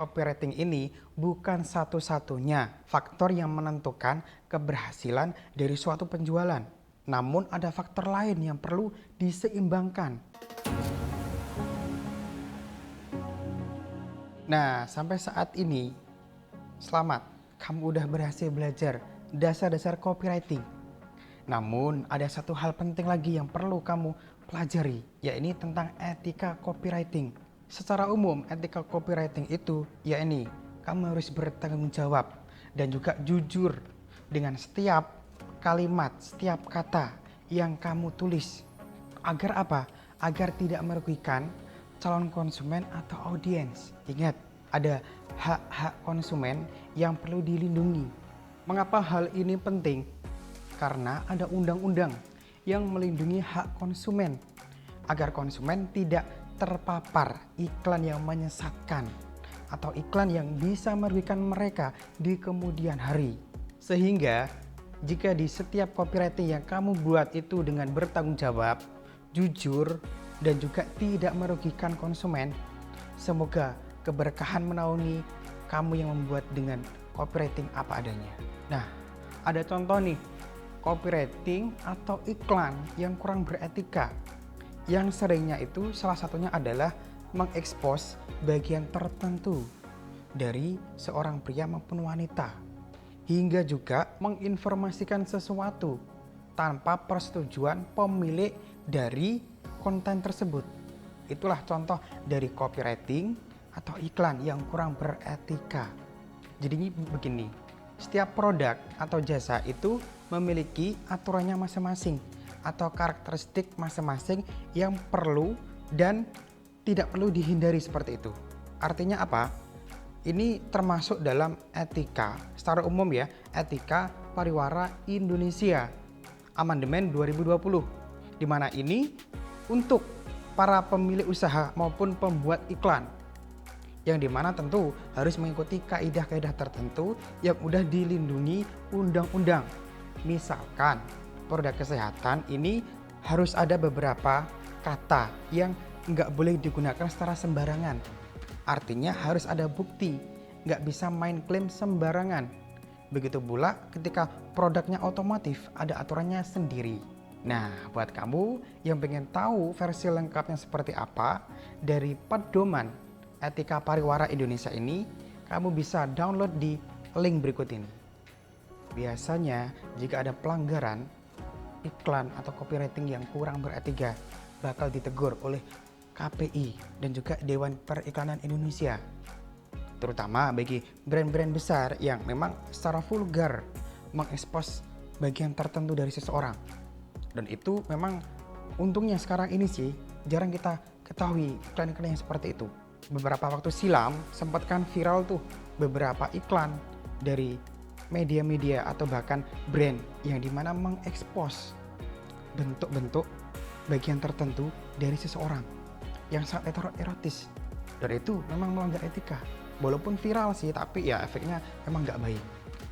Copywriting ini bukan satu-satunya faktor yang menentukan keberhasilan dari suatu penjualan. Namun ada faktor lain yang perlu diseimbangkan. Nah, sampai saat ini, selamat, kamu udah berhasil belajar dasar-dasar copywriting. Namun ada satu hal penting lagi yang perlu kamu pelajari, yaitu tentang etika copywriting. Secara umum, etika copywriting itu, kamu harus bertanggung jawab dan juga jujur dengan setiap kalimat, setiap kata yang kamu tulis. Agar apa? Agar tidak merugikan calon konsumen atau audiens. Ingat, ada hak-hak konsumen yang perlu dilindungi. Mengapa hal ini penting? Karena ada undang-undang yang melindungi hak konsumen agar konsumen tidak terpapar iklan yang menyesatkan atau iklan yang bisa merugikan mereka di kemudian hari. Sehingga jika di setiap copywriting yang kamu buat itu dengan bertanggung jawab, jujur, dan juga tidak merugikan konsumen, semoga keberkahan menaungi kamu yang membuat dengan copywriting apa adanya. Nah, ada contoh nih, copywriting atau iklan yang kurang beretika. Yang seringnya itu salah satunya adalah mengekspos bagian tertentu dari seorang pria maupun wanita. Hingga juga menginformasikan sesuatu tanpa persetujuan pemilik dari konten tersebut. Itulah contoh dari copywriting atau iklan yang kurang beretika. Jadi begini, setiap produk atau jasa itu memiliki aturannya masing-masing atau karakteristik masing-masing yang perlu dan tidak perlu dihindari seperti itu. Artinya apa? Ini termasuk dalam etika secara umum ya, etika pariwara Indonesia Amandemen 2020, di mana ini untuk para pemilik usaha maupun pembuat iklan, yang dimana tentu harus mengikuti kaidah-kaidah tertentu yang udah dilindungi undang-undang. Misalkan produk kesehatan ini harus ada beberapa kata yang nggak boleh digunakan secara sembarangan. Artinya harus ada bukti, nggak bisa main klaim sembarangan. Begitu pula ketika produknya otomotif, ada aturannya sendiri. Nah, buat kamu yang pengen tahu versi lengkapnya seperti apa dari pedoman etika pariwara Indonesia ini, kamu bisa download di link berikut ini. Biasanya jika ada pelanggaran iklan atau copywriting yang kurang beretika, bakal ditegur oleh KPI dan juga Dewan Periklanan Indonesia. Terutama bagi brand-brand besar yang memang secara vulgar mengekspos bagian tertentu dari seseorang. Dan itu memang untungnya sekarang ini sih jarang kita ketahui iklan-iklan yang seperti itu. Beberapa waktu silam sempat kan viral tuh beberapa iklan dari media-media atau bahkan brand yang dimana mengekspos bentuk-bentuk bagian tertentu dari seseorang yang sangat erotis, dan itu memang melanggar etika. Walaupun viral sih, tapi ya efeknya memang nggak baik,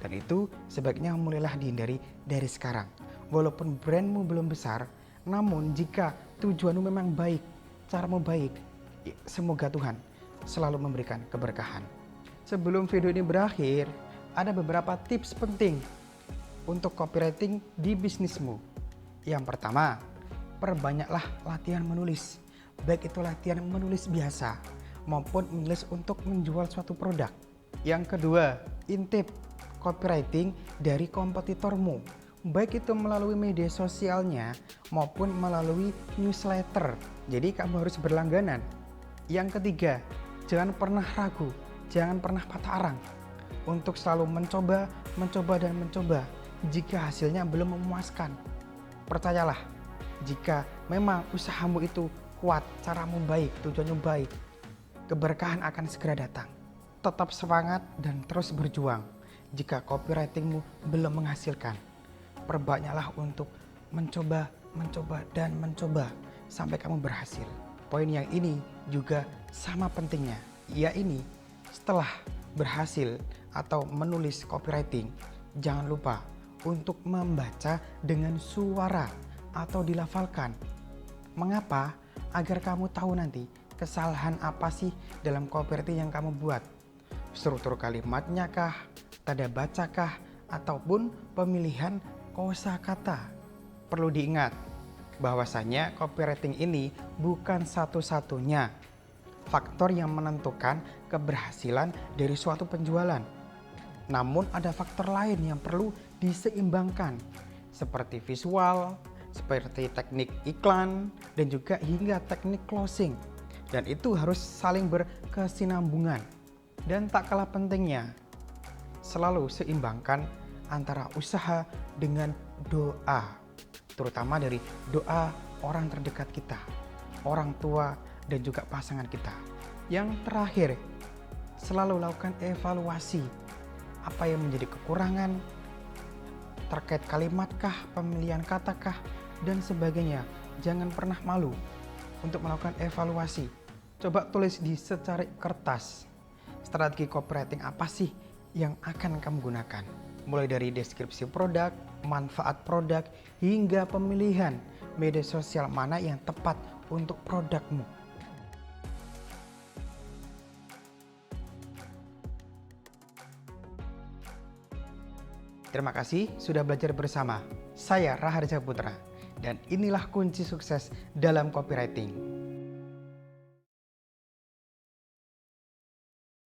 dan itu sebaiknya mulailah dihindari dari sekarang. Walaupun brandmu belum besar, namun jika tujuanmu memang baik, caramu baik, semoga Tuhan selalu memberikan keberkahan. Sebelum video ini berakhir, ada beberapa tips penting untuk copywriting di bisnismu. Yang pertama, perbanyaklah latihan menulis. Baik itu latihan menulis biasa maupun menulis untuk menjual suatu produk. Yang kedua, intip copywriting dari kompetitormu. Baik itu melalui media sosialnya maupun melalui newsletter. Jadi kamu harus berlangganan. Yang ketiga, jangan pernah ragu, jangan pernah patah arang untuk selalu mencoba dan mencoba jika hasilnya belum memuaskan. Percayalah, jika memang usahamu itu kuat, caramu baik, tujuanmu baik, keberkahan akan segera datang. Tetap semangat dan terus berjuang. Jika copywritingmu belum menghasilkan, perbanyaklah untuk mencoba sampai kamu berhasil. Poin yang ini juga sama pentingnya, yaitu setelah berhasil atau menulis copywriting, jangan lupa untuk membaca dengan suara atau dilafalkan. Mengapa? Agar kamu tahu nanti kesalahan apa sih dalam copywriting yang kamu buat. struktur kalimatnya kah, tanda bacakah, ataupun pemilihan kosakata. Perlu diingat bahwasanya copywriting ini bukan satu-satunya faktor yang menentukan keberhasilan dari suatu penjualan. Namun ada faktor lain yang perlu diseimbangkan seperti visual, seperti teknik iklan, dan juga hingga teknik closing. Dan itu harus saling berkesinambungan. Dan tak kalah pentingnya, selalu seimbangkan antara usaha dengan doa. Terutama dari doa orang terdekat kita, orang tua, dan juga pasangan kita. Yang terakhir, selalu lakukan evaluasi. Apa yang menjadi kekurangan terkait kalimatkah, pemilihan katakah, dan sebagainya. Jangan pernah malu untuk melakukan evaluasi. Coba tulis di secari kertas. Strategi copywriting apa sih yang akan kamu gunakan? Mulai dari deskripsi produk, manfaat produk, hingga pemilihan media sosial mana yang tepat untuk produkmu. Terima kasih sudah belajar bersama. Saya Raharja Putra dan inilah kunci sukses dalam copywriting.